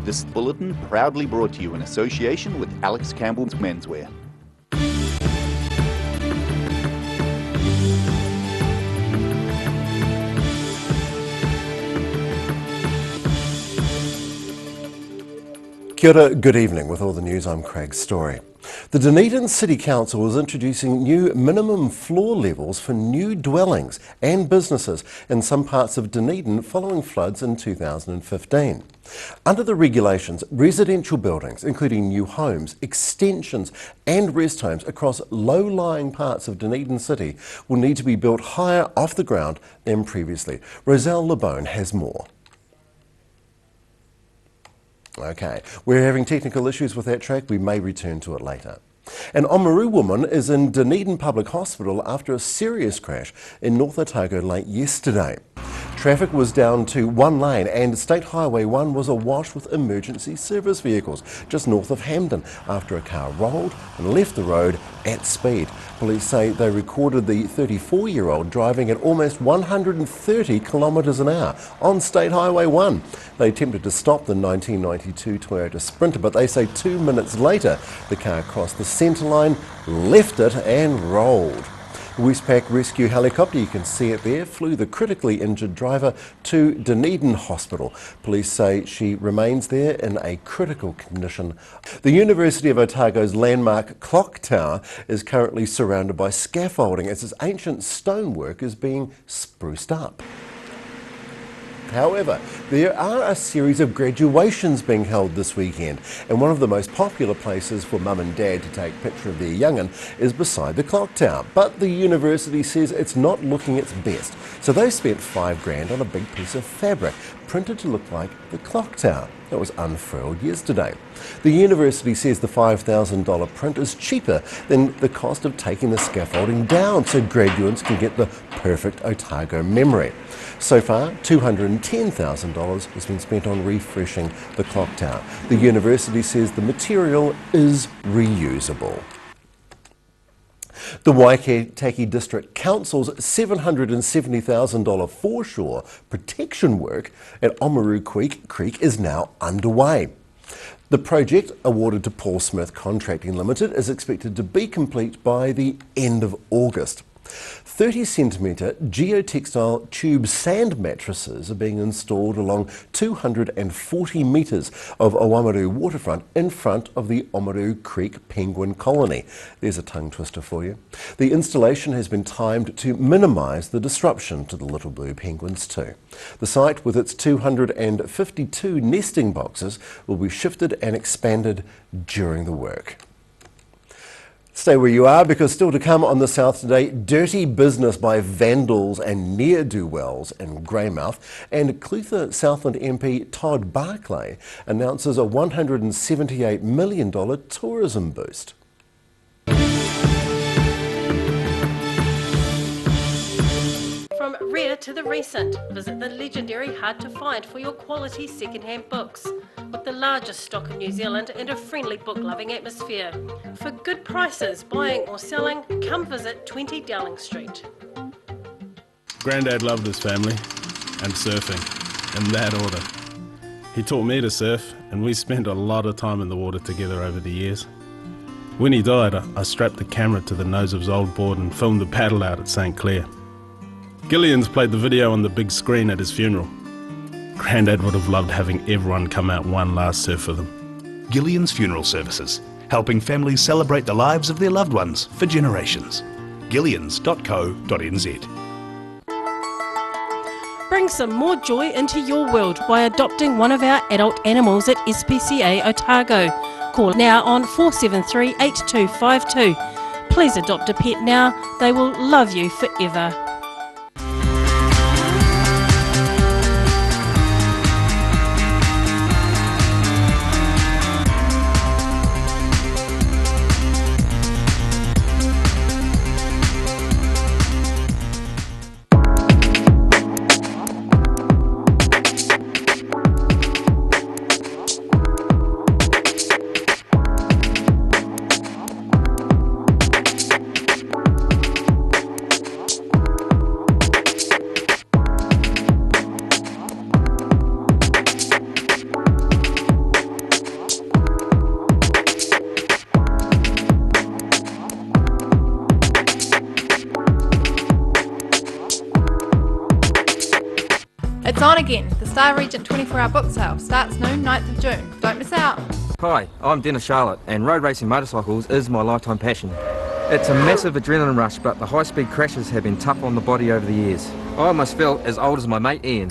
This bulletin proudly brought to you in association with Alex Campbell's Menswear. Kia ora, good evening. With all the news, I'm Craig Story. The Dunedin City Council is introducing new minimum floor levels for new dwellings and businesses in some parts of Dunedin following floods in 2015. Under the regulations, residential buildings, including new homes, extensions and rest homes across low-lying parts of Dunedin City, will need to be built higher off the ground than previously. Roselle Lebone has more. Okay, we're having technical issues with that track. We may return to it later. An Oamaru woman is in Dunedin Public Hospital after a serious crash in North Otago late yesterday. Traffic was down to one lane and State Highway 1 was awash with emergency service vehicles just north of Hampden after a car rolled and left the road at speed. Police say they recorded the 34-year-old driving at almost 130 kilometres an hour on State Highway 1. They attempted to stop the 1992 Toyota Sprinter, but they say 2 minutes later the car crossed the centre line, left it and rolled. The Westpac rescue helicopter, you can see it there, flew the critically injured driver to Dunedin Hospital. Police say she remains there in a critical condition. The University of Otago's landmark clock tower is currently surrounded by scaffolding as its ancient stonework is being spruced up. However, there are a series of graduations being held this weekend, and one of the most popular places for mum and dad to take a picture of their young'un is beside the clock tower. But the university says it's not looking its best, so they spent $5,000 on a big piece of fabric printed to look like the clock tower. It was unfurled yesterday. The university says the $5,000 print is cheaper than the cost of taking the scaffolding down so graduates can get the perfect Otago memory. So far, $210,000 has been spent on refreshing the clock tower. The university says the material is reusable. The Waikataki District Council's $770,000 foreshore protection work at Oamaru Creek is now underway. The project, awarded to Paul Smith Contracting Limited, is expected to be complete by the end of August. 30-centimetre geotextile tube sand mattresses are being installed along 240 metres of Oamaru waterfront in front of the Oamaru Creek Penguin Colony. There's a tongue twister for you. The installation has been timed to minimise the disruption to the little blue penguins too. The site, with its 252 nesting boxes, will be shifted and expanded during the work. Stay where you are, because still to come on the South today, dirty business by vandals and ne'er-do-wells in Greymouth, and Clutha Southland MP Todd Barclay announces a $178 million tourism boost. From rare to the recent, visit the legendary Hard to Find for your quality second-hand books, with the largest stock in New Zealand and a friendly book-loving atmosphere. For good prices, buying or selling, come visit 20 Dowling Street. Grandad loved his family and surfing, in that order. He taught me to surf, and we spent a lot of time in the water together over the years. When he died, I strapped the camera to the nose of his old board and filmed the paddle out at St. Clair. Gillian's played the video on the big screen at his funeral. Grandad would have loved having everyone come out one last surf with him. Gillian's Funeral Services, helping families celebrate the lives of their loved ones for generations. Gillians.co.nz. Bring some more joy into your world by adopting one of our adult animals at SPCA Otago. Call now on 473 8252. Please adopt a pet now. They will love you forever. On Again, the Star Regent 24-hour book sale starts noon 9th of June. Don't miss out. Hi, I'm Dennis Charlotte, and road racing motorcycles is my lifetime passion. It's a massive adrenaline rush, but the high-speed crashes have been tough on the body over the years. I almost feel as old as my mate Ian.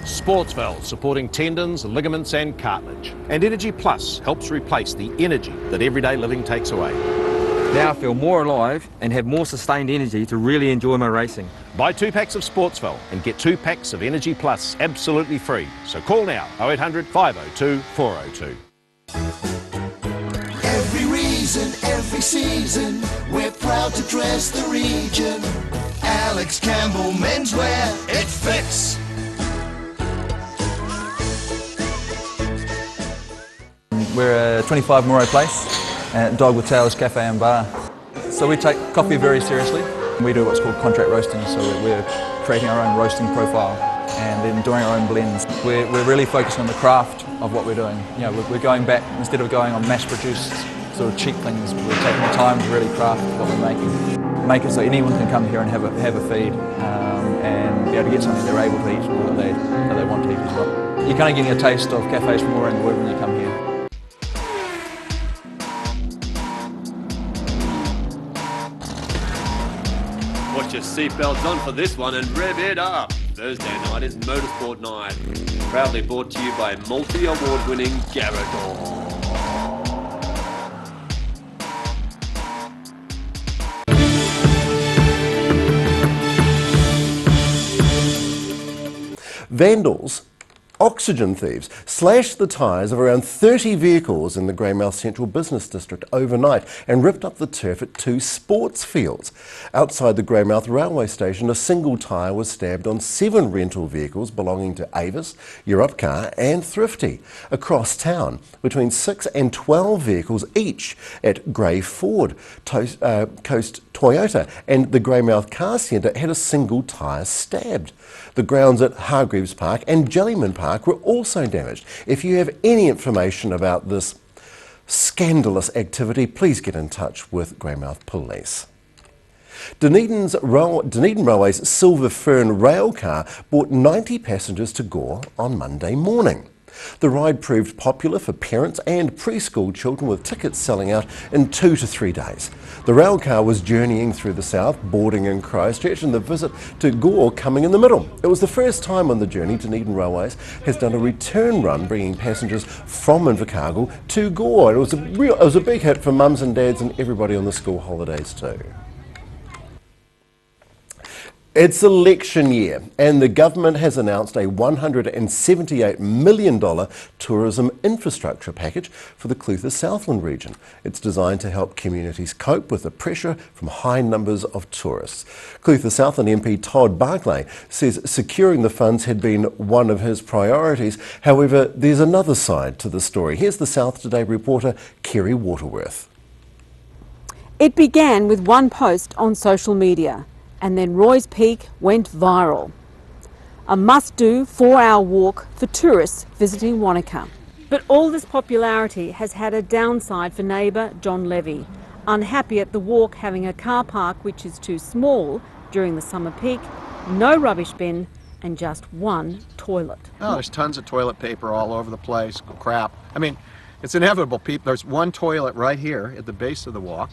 Sportsval, supporting tendons, ligaments and cartilage. And Energy Plus helps replace the energy that everyday living takes away. Now I feel more alive and have more sustained energy to really enjoy my racing. Buy 2 packs of Sportsval and get 2 packs of Energy Plus absolutely free. So call now, 0800 502 402. Every reason, every season, we're proud to dress the region. Alex Campbell Menswear, it fits. We're at 25 Moray Place at Dog with Tails Cafe and Bar. So we take coffee very seriously. We do what's called contract roasting, so we're creating our own roasting profile and then doing our own blends. We're really focusing on the craft of what we're doing. You know, we're going back, instead of going on mass-produced sort of cheap things, we're taking the time to really craft what we're making. Make it so anyone can come here and have a feed and be able to get something they're able to eat or that they want to eat as well. You're kind of getting a taste of cafes from all around the world when you come here. Put your seatbelts on for this one and rev it up. Thursday night is Motorsport Night. Proudly brought to you by multi-award-winning Garador. Vandals, oxygen thieves, slashed the tyres of around 30 vehicles in the Greymouth Central Business District overnight and ripped up the turf at 2 sports fields. Outside the Greymouth railway station, a single tyre was stabbed on 7 rental vehicles belonging to Avis, Europcar and Thrifty. Across town, between 6 and 12 vehicles each at Grey Ford, Coast Toyota and the Greymouth Car Centre had a single tyre stabbed. The grounds at Hargreaves Park and Jellyman Park were also damaged. If you have any information about this scandalous activity, please get in touch with Greymouth Police. Dunedin Railway's Silver Fern rail car brought 90 passengers to Gore on Monday morning. The ride proved popular for parents and preschool children, with tickets selling out in 2 to 3 days. The rail car was journeying through the south, boarding in Christchurch, and the visit to Gore coming in the middle. It was the first time on the journey Dunedin Railways has done a return run, bringing passengers from Invercargill to Gore. It was a big hit for mums and dads and everybody on the school holidays too. It's election year and the government has announced a $178 million tourism infrastructure package for the Clutha Southland region. It's designed to help communities cope with the pressure from high numbers of tourists. Clutha Southland MP Todd Barclay says securing the funds had been one of his priorities. However, there's another side to the story. Here's the South Today reporter Kerry Waterworth. It began with one post on social media. And then Roy's Peak went viral. A must-do 4-hour walk for tourists visiting Wanaka. But all this popularity has had a downside for neighbour John Levy, unhappy at the walk having a car park which is too small during the summer peak, no rubbish bin and just one toilet. Oh, there's tons of toilet paper all over the place, crap. I mean, it's inevitable. There's one toilet right here at the base of the walk,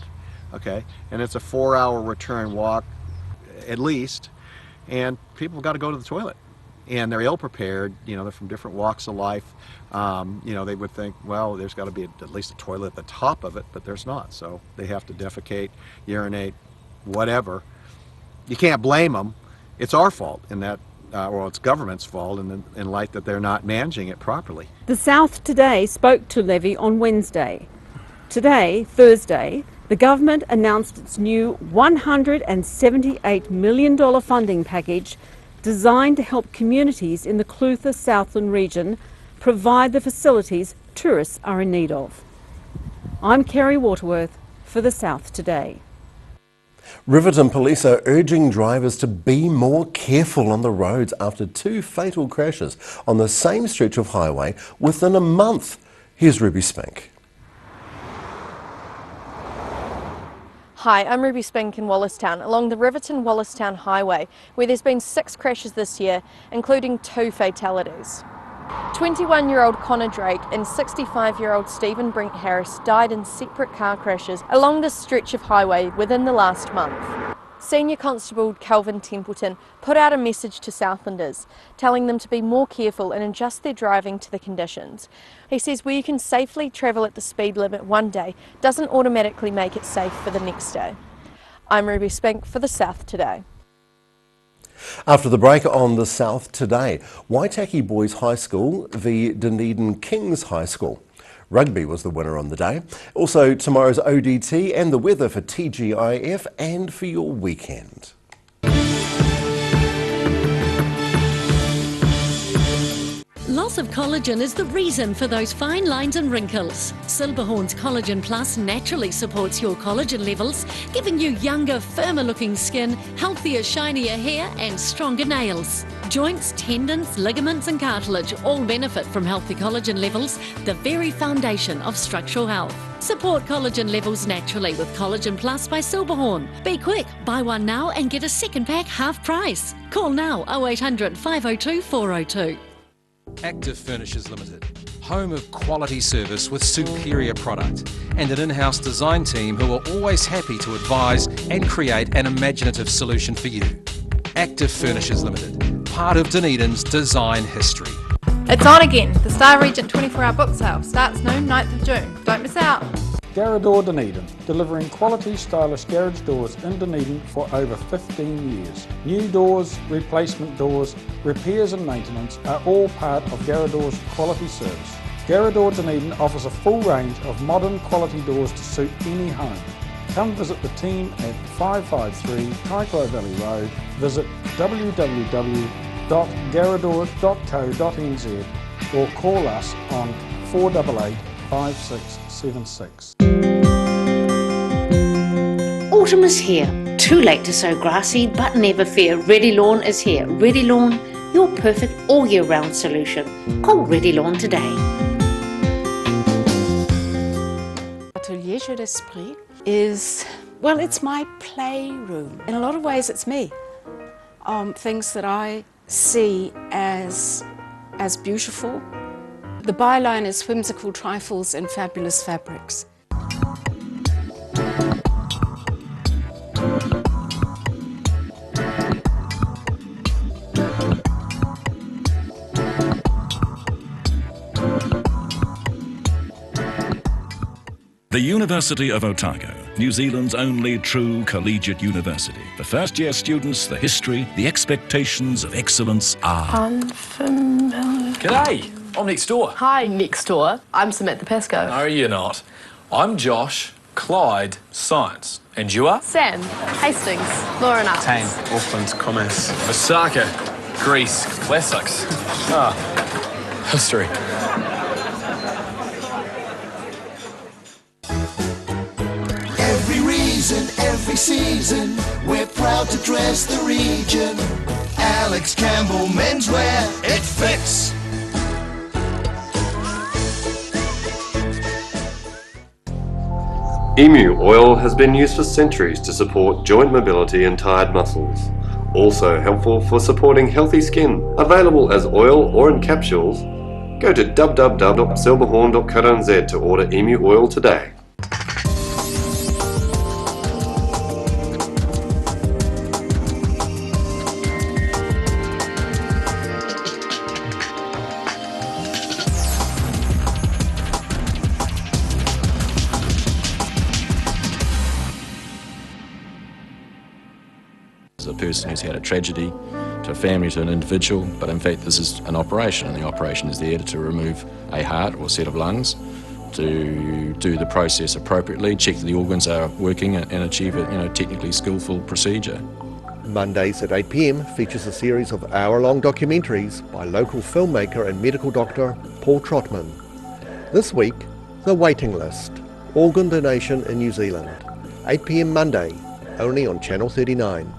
okay, and it's a 4-hour return walk at least, and people got to go to the toilet, and they're ill prepared. You know, they're from different walks of life. You know, they would think, well, there's got to be at least a toilet at the top of it, but there's not, so they have to defecate, urinate, whatever. You can't blame them. It's our fault in that, well, it's government's fault in light that they're not managing it properly. The South Today spoke to Levy on Wednesday. Today, Thursday, the government announced its new $178 million funding package designed to help communities in the Clutha Southland region provide the facilities tourists are in need of. I'm Kerry Waterworth for the South Today. Riverton police are urging drivers to be more careful on the roads after 2 fatal crashes on the same stretch of highway within a month. Here's Ruby Spink. Hi, I'm Ruby Spink in Wallistown, along the Riverton-Wallistown Highway, where there's been 6 crashes this year, including 2 fatalities. 21-year-old Connor Drake and 65-year-old Stephen Brent Harris died in separate car crashes along this stretch of highway within the last month. Senior Constable Calvin Templeton put out a message to Southlanders, telling them to be more careful and adjust their driving to the conditions. He says where you can safely travel at the speed limit one day doesn't automatically make it safe for the next day. I'm Ruby Spink for the South Today. After the break on the South Today, Waitaki Boys High School v Dunedin Kings High School. Rugby was the winner on the day. Also tomorrow's ODT and the weather for TGIF and for your weekend. Loss of collagen is the reason for those fine lines and wrinkles. Silberhorn's Collagen Plus naturally supports your collagen levels, giving you younger, firmer looking skin, healthier, shinier hair and stronger nails. Joints, tendons, ligaments and cartilage all benefit from healthy collagen levels, the very foundation of structural health. Support collagen levels naturally with Collagen Plus by Silberhorn. Be quick, buy one now and get a second pack half price. Call now 0800 502 402. Active Furnishers Limited, home of quality service with superior product and an in-house design team who are always happy to advise and create an imaginative solution for you. Active Furnishers Limited, part of Dunedin's design history. It's on again. The Star Regent 24-hour book sale starts noon, 9th of June. Don't miss out. Garrador Dunedin, delivering quality stylish garage doors in Dunedin for over 15 years. New doors, replacement doors, repairs and maintenance are all part of Garrador's quality service. Garrador Dunedin offers a full range of modern quality doors to suit any home. Come visit the team at 553 Kaikoai Valley Road. Visit www.garrador.co.nz or call us on 488 5676. Autumn is here. Too late to sow grass seed, but never fear. Ready Lawn is here. Ready Lawn, your perfect all year round solution. Call Ready Lawn today. Atelier Jeu d'Esprit is, well, it's my playroom. In a lot of ways, it's me. Things that I see as beautiful. The byline is whimsical trifles and fabulous fabrics. The University of Otago, New Zealand's only true collegiate university. For first-year students, the history, the expectations of excellence are unfamiliar. G'day, I'm next door. Hi, next door. I'm Samantha Pascoe. No, you're not. I'm Josh, Clyde, Science. And you are? Sam, Hastings, Lauren Arts. Tane, Auckland, Commerce. Osaka, Greece, Classics. History. Every reason, every season, we're proud to dress the region. Alex Campbell Menswear, it fits. Emu oil has been used for centuries to support joint mobility and tired muscles. Also helpful for supporting healthy skin. Available as oil or in capsules. Go to www.silberhorn.co.nz to order Emu oil today. A person who's had a tragedy, to a family, to an individual, but in fact this is an operation, and the operation is there to remove a heart or a set of lungs, to do the process appropriately, check that the organs are working and achieve a technically skillful procedure. Mondays at 8 p.m. features a series of hour-long documentaries by local filmmaker and medical doctor Paul Trotman. This week, The Waiting List, Organ Donation in New Zealand, 8 p.m. Monday, only on Channel 39.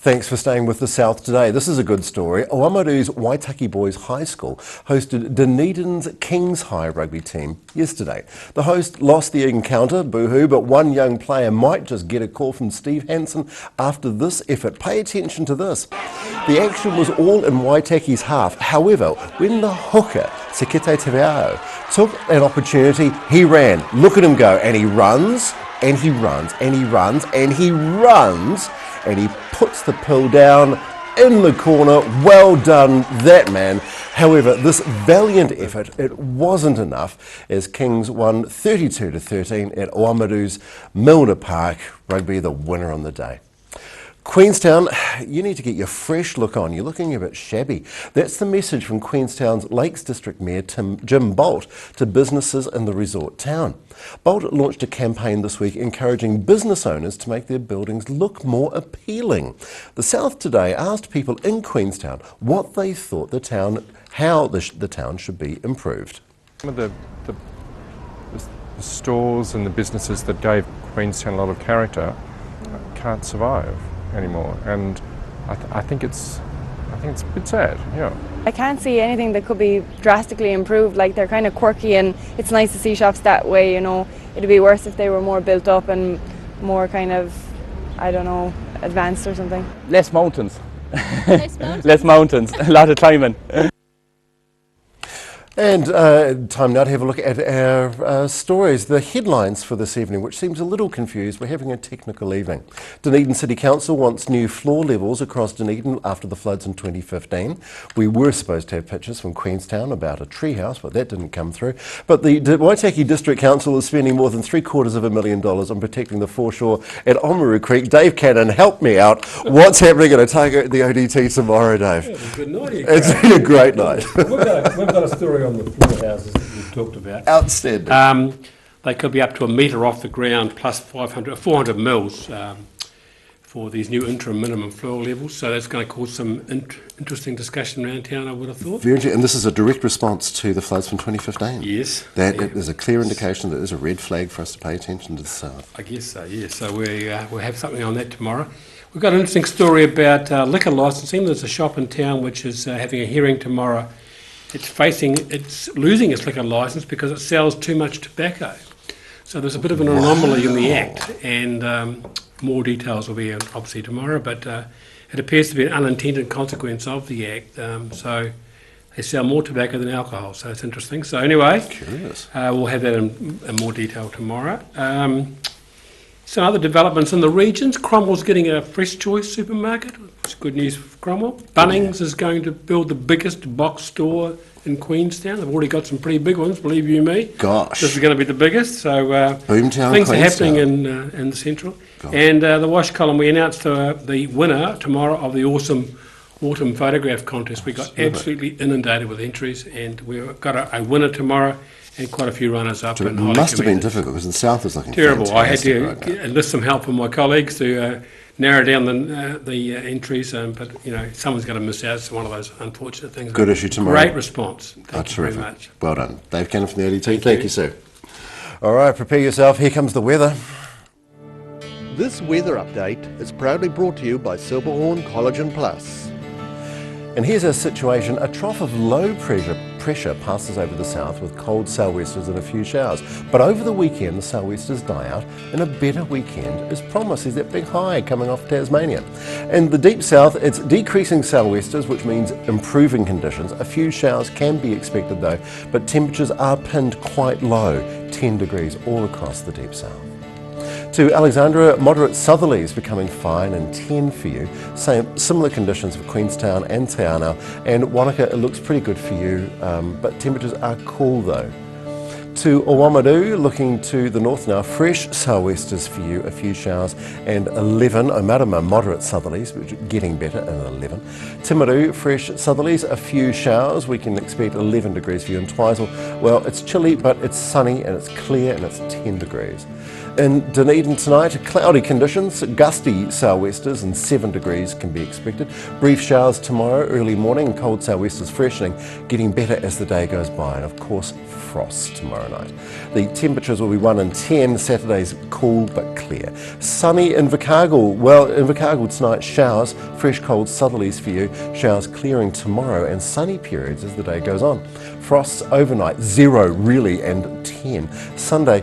Thanks for staying with the South today. This is a good story. Oamaru's Waitaki Boys High School hosted Dunedin's Kings High rugby team yesterday. The host lost the encounter, boo-hoo, but one young player might just get a call from Steve Hansen after this effort. Pay attention to this. The action was all in Waitaki's half. However, when the hooker, Sekete Teveao, took an opportunity, he ran. Look at him go, and he runs, and he runs, and he runs, and he runs, and he puts the pill down in the corner. Well done, that man. However, this valiant effort, it wasn't enough as Kings won 32-13 at Oamaru's Milner Park. Rugby the winner on the day. Queenstown, you need to get your fresh look on. You're looking a bit shabby. That's the message from Queenstown's Lakes District Mayor Jim Bolt to businesses in the resort town. Bolt launched a campaign this week encouraging business owners to make their buildings look more appealing. The South Today asked people in Queenstown what they thought how the town should be improved. Some of the stores and the businesses that gave Queenstown a lot of character can't survive anymore, and I think it's a bit sad. Yeah, I can't see anything that could be drastically improved. Like, they're kind of quirky, and it's nice to see shops that way. You know, it'd be worse if they were more built up and more kind of, I don't know, advanced or something. Less mountains. Less mountains. A lot of climbing. And time now to have a look at our stories, the headlines for this evening, which seems a little confused. We're having a technical evening. Dunedin City Council wants new floor levels across Dunedin after the floods in 2015. We were supposed to have pictures from Queenstown about a treehouse, but that didn't come through. But the Waitaki District Council is spending more than $750,000 on protecting the foreshore at Oamaru Creek. Dave Cannon, help me out. What's happening at Otago at the ODT tomorrow, Dave? Yeah, good night. It's been a great night. We've got a story on the floor houses that we've talked about. Outstanding. They could be up to a metre off the ground plus 400 mils for these new interim minimum floor levels. So that's going to cause some interesting discussion around town, I would have thought. And this is a direct response to the floods from 2015. Yes. That is a clear indication that there's a red flag for us to pay attention to the South. I guess so, yes. So we'll have something on that tomorrow. We've got an interesting story about liquor licensing. There's a shop in town which is having a hearing tomorrow. It's losing its liquor licence because it sells too much tobacco. So there's a bit of an anomaly in the Act, and more details will be obviously tomorrow, but it appears to be an unintended consequence of the Act. So they sell more tobacco than alcohol, so it's interesting. So anyway, we'll have that in more detail tomorrow. Some other developments in the regions. Cromwell's getting a Fresh Choice supermarket. It's good news for Cromwell. Bunnings is going to build the biggest box store in Queenstown. They've already got some pretty big ones, believe you me. Gosh. This is going to be the biggest. So Boomtown, things are Queenstown. happening in the central. Gosh. And the Wash column, we announced the winner tomorrow of the awesome autumn photograph contest. We got absolutely inundated with entries, and we've got a winner tomorrow. And quite a few runners up. It must have been difficult because the South is looking terrible. I had to right enlist some help from my colleagues to narrow down the entries, but someone's got to miss out. It's one of those unfortunate things. Good issue tomorrow. Great response. Thank you terrific. very much. Well done. Dave Cannon from the ODT. Thank you, sir. All right, prepare yourself. Here comes the weather. This weather update is proudly brought to you by Silverhorn Collagen Plus. And here's our situation. A trough of low pressure passes over the south with cold sou'westers and a few showers. But over the weekend, the sou'westers die out and a better weekend is promised. There's that big high coming off Tasmania. And the deep south, it's decreasing sou'westers, which means improving conditions. A few showers can be expected though, but temperatures are pinned quite low, 10 degrees all across the deep south. To Alexandra, moderate southerlies becoming fine and 10 for you. Similar conditions for Queenstown and Te Anau, and Wanaka, it looks pretty good for you, but temperatures are cool though. To Oamaru, looking to the north now, fresh sou'westers for you, a few showers, and 11. Omarama, moderate southerlies, which are getting better, and 11. Timaru, fresh southerlies, a few showers. We can expect 11 degrees for you in Twizel. Well, it's chilly, but it's sunny and it's clear and it's 10 degrees. In Dunedin tonight, cloudy conditions, gusty sou'westers and 7 degrees can be expected. Brief showers tomorrow, early morning, cold sou'westers freshening, getting better as the day goes by, and of course frost tomorrow night. The temperatures will be 1 and 10, Saturday's cool but clear. Sunny in Invercargill. Well, in Invercargill tonight, showers, fresh cold southerlies for you, showers clearing tomorrow and sunny periods as the day goes on. Frosts overnight, 0 really and 10. Sunday,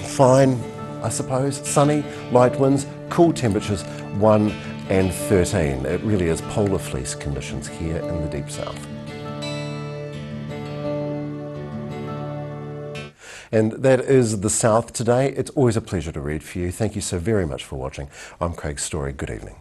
fine, I suppose. Sunny, light winds, cool temperatures, 1 and 13. It really is polar fleece conditions here in the deep south. And that is the South today. It's always a pleasure to read for you. Thank you so very much for watching. I'm Craig Story. Good evening.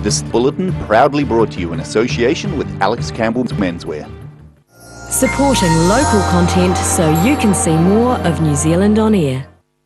This bulletin proudly brought to you in association with Alex Campbell's Menswear. Supporting local content so you can see more of New Zealand on air.